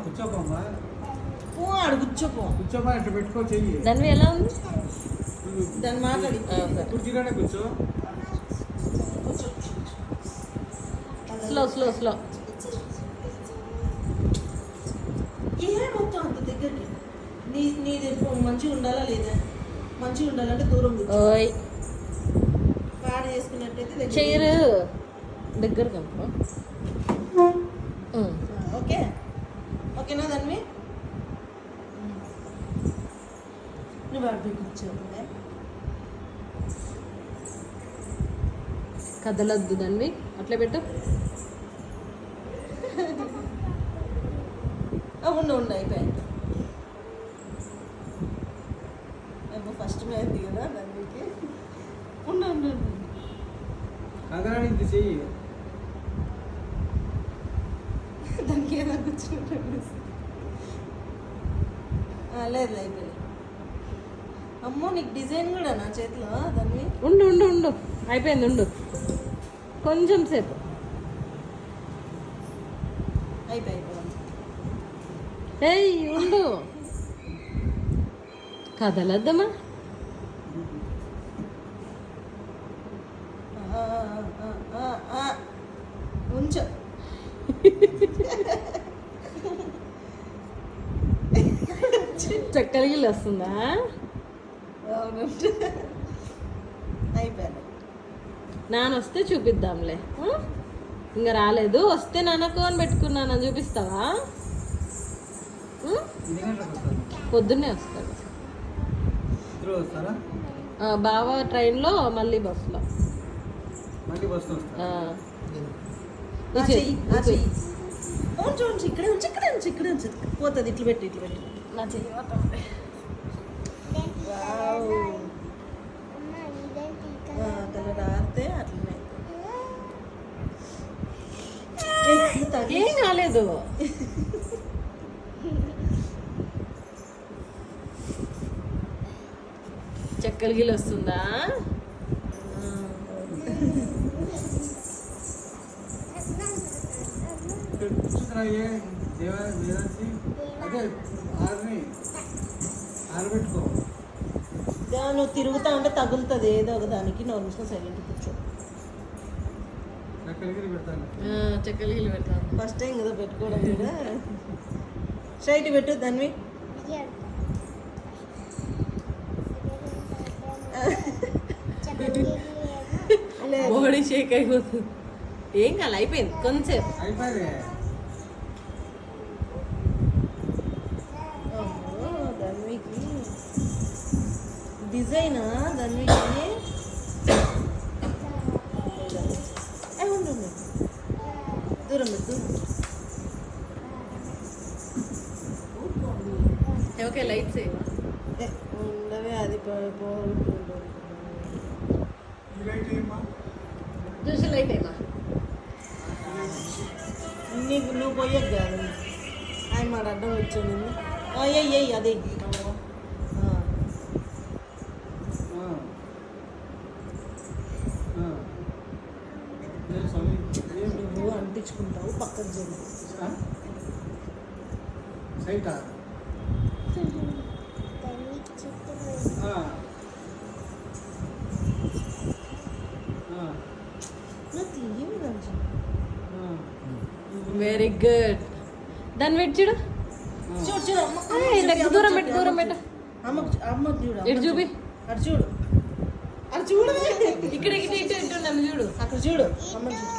కూర్చోపోమ్మా, ఆడు కూర్చోపో ఇట్లా పెట్టుకో చెయ్యి. దాన్ని ఎలా ఉంది దాన్ని మాట్లాడి కుర్చీలోనే కూర్చో. Slow slow slow. మొత్తం అంత దగ్గరికి నీది మంచిగా ఉండాలా లేదా? మంచిగా ఉండాలంటే దూరం ఓయ్ పాడు చేసుకున్నట్టయితే చైర్ దగ్గర కనుకో. ఓకే ఓకేనా దాన్ని నువ్వు అడిగి కూర్చోవు కదలొద్దు దాన్ని అట్లే పెట్టు. ఉండు అయిపోయాయి. ఫస్ట్ మ్యాచ్ కదా దానికి. ఉండు కదలడానికి చెయ్యి. దానికి ఏదో కూర్చుంటాడు. లేదు అయిపోయింది. అమ్మో నీకు డిజైన్ కూడా నా చేతిలో దాన్ని. ఉండు ఉండు ఉండు అయిపోయింది. ఉండు కొంచెం సేపు. అయిపోయింది. ఏయ్ ఉండు, కదలద్దమ్మా. ఉంచు. చక్కలిగిల్లు వస్తుందా? అయిపోయింది. నాన్న వస్తే చూపిద్దాంలే. ఇంకా రాలేదు. వస్తే నాన్నకు అని పెట్టుకున్నాను, చూపిస్తావా? పొద్దున్నే వస్తాడు. బావ ట్రైన్లో, మళ్ళీ బస్సులో. ఇక్కడే ఉంచు పోతుంది. ఇట్లా పెట్టి నా చెయ్యి రాస్తే అట్లనే ఏం కాలేదు. చక్కలిగిలు వస్తుందా? నువ్వు తిరుగుతా ఉంటే తగులుతుంది ఏదో ఒక దానికి. నువ్వు సైలెంట్ కూర్చో. చక్కలిగిలు పెడతాను. ఫస్ట్ టైం కదా పెట్టుకోవడం కూడా. స్ట్రైట్ పెట్టు దాన్ని. బాడీ షేక్ అయిపోతుంది. ఏం కాదు, అయిపోయింది కొంచెం. దానికి డిజైనా దానికి దూరం పెట్టు. ఓకే లైట్స్ ఉండవే అది చూసి లైట్ ఏమా నీకు నువ్వు పోయేది కాదు. ఆయన మాట అడ్డం వచ్చాను. అయ్యి అదే నువ్వు అంటించుకుంటావు పక్కన జరుగు. Very good. దాన్ని పెట్టి చూడు. దూరం పెట్టు, దూరం పెట్టు. అమ్మ చూడు. ఇటు చూపి. అటు చూడు. అటు చూడు. ఇక్కడ ఇటు ఇటు ఇటు నన్ను చూడు. అక్కడ చూడు. అమ్మ చూడు.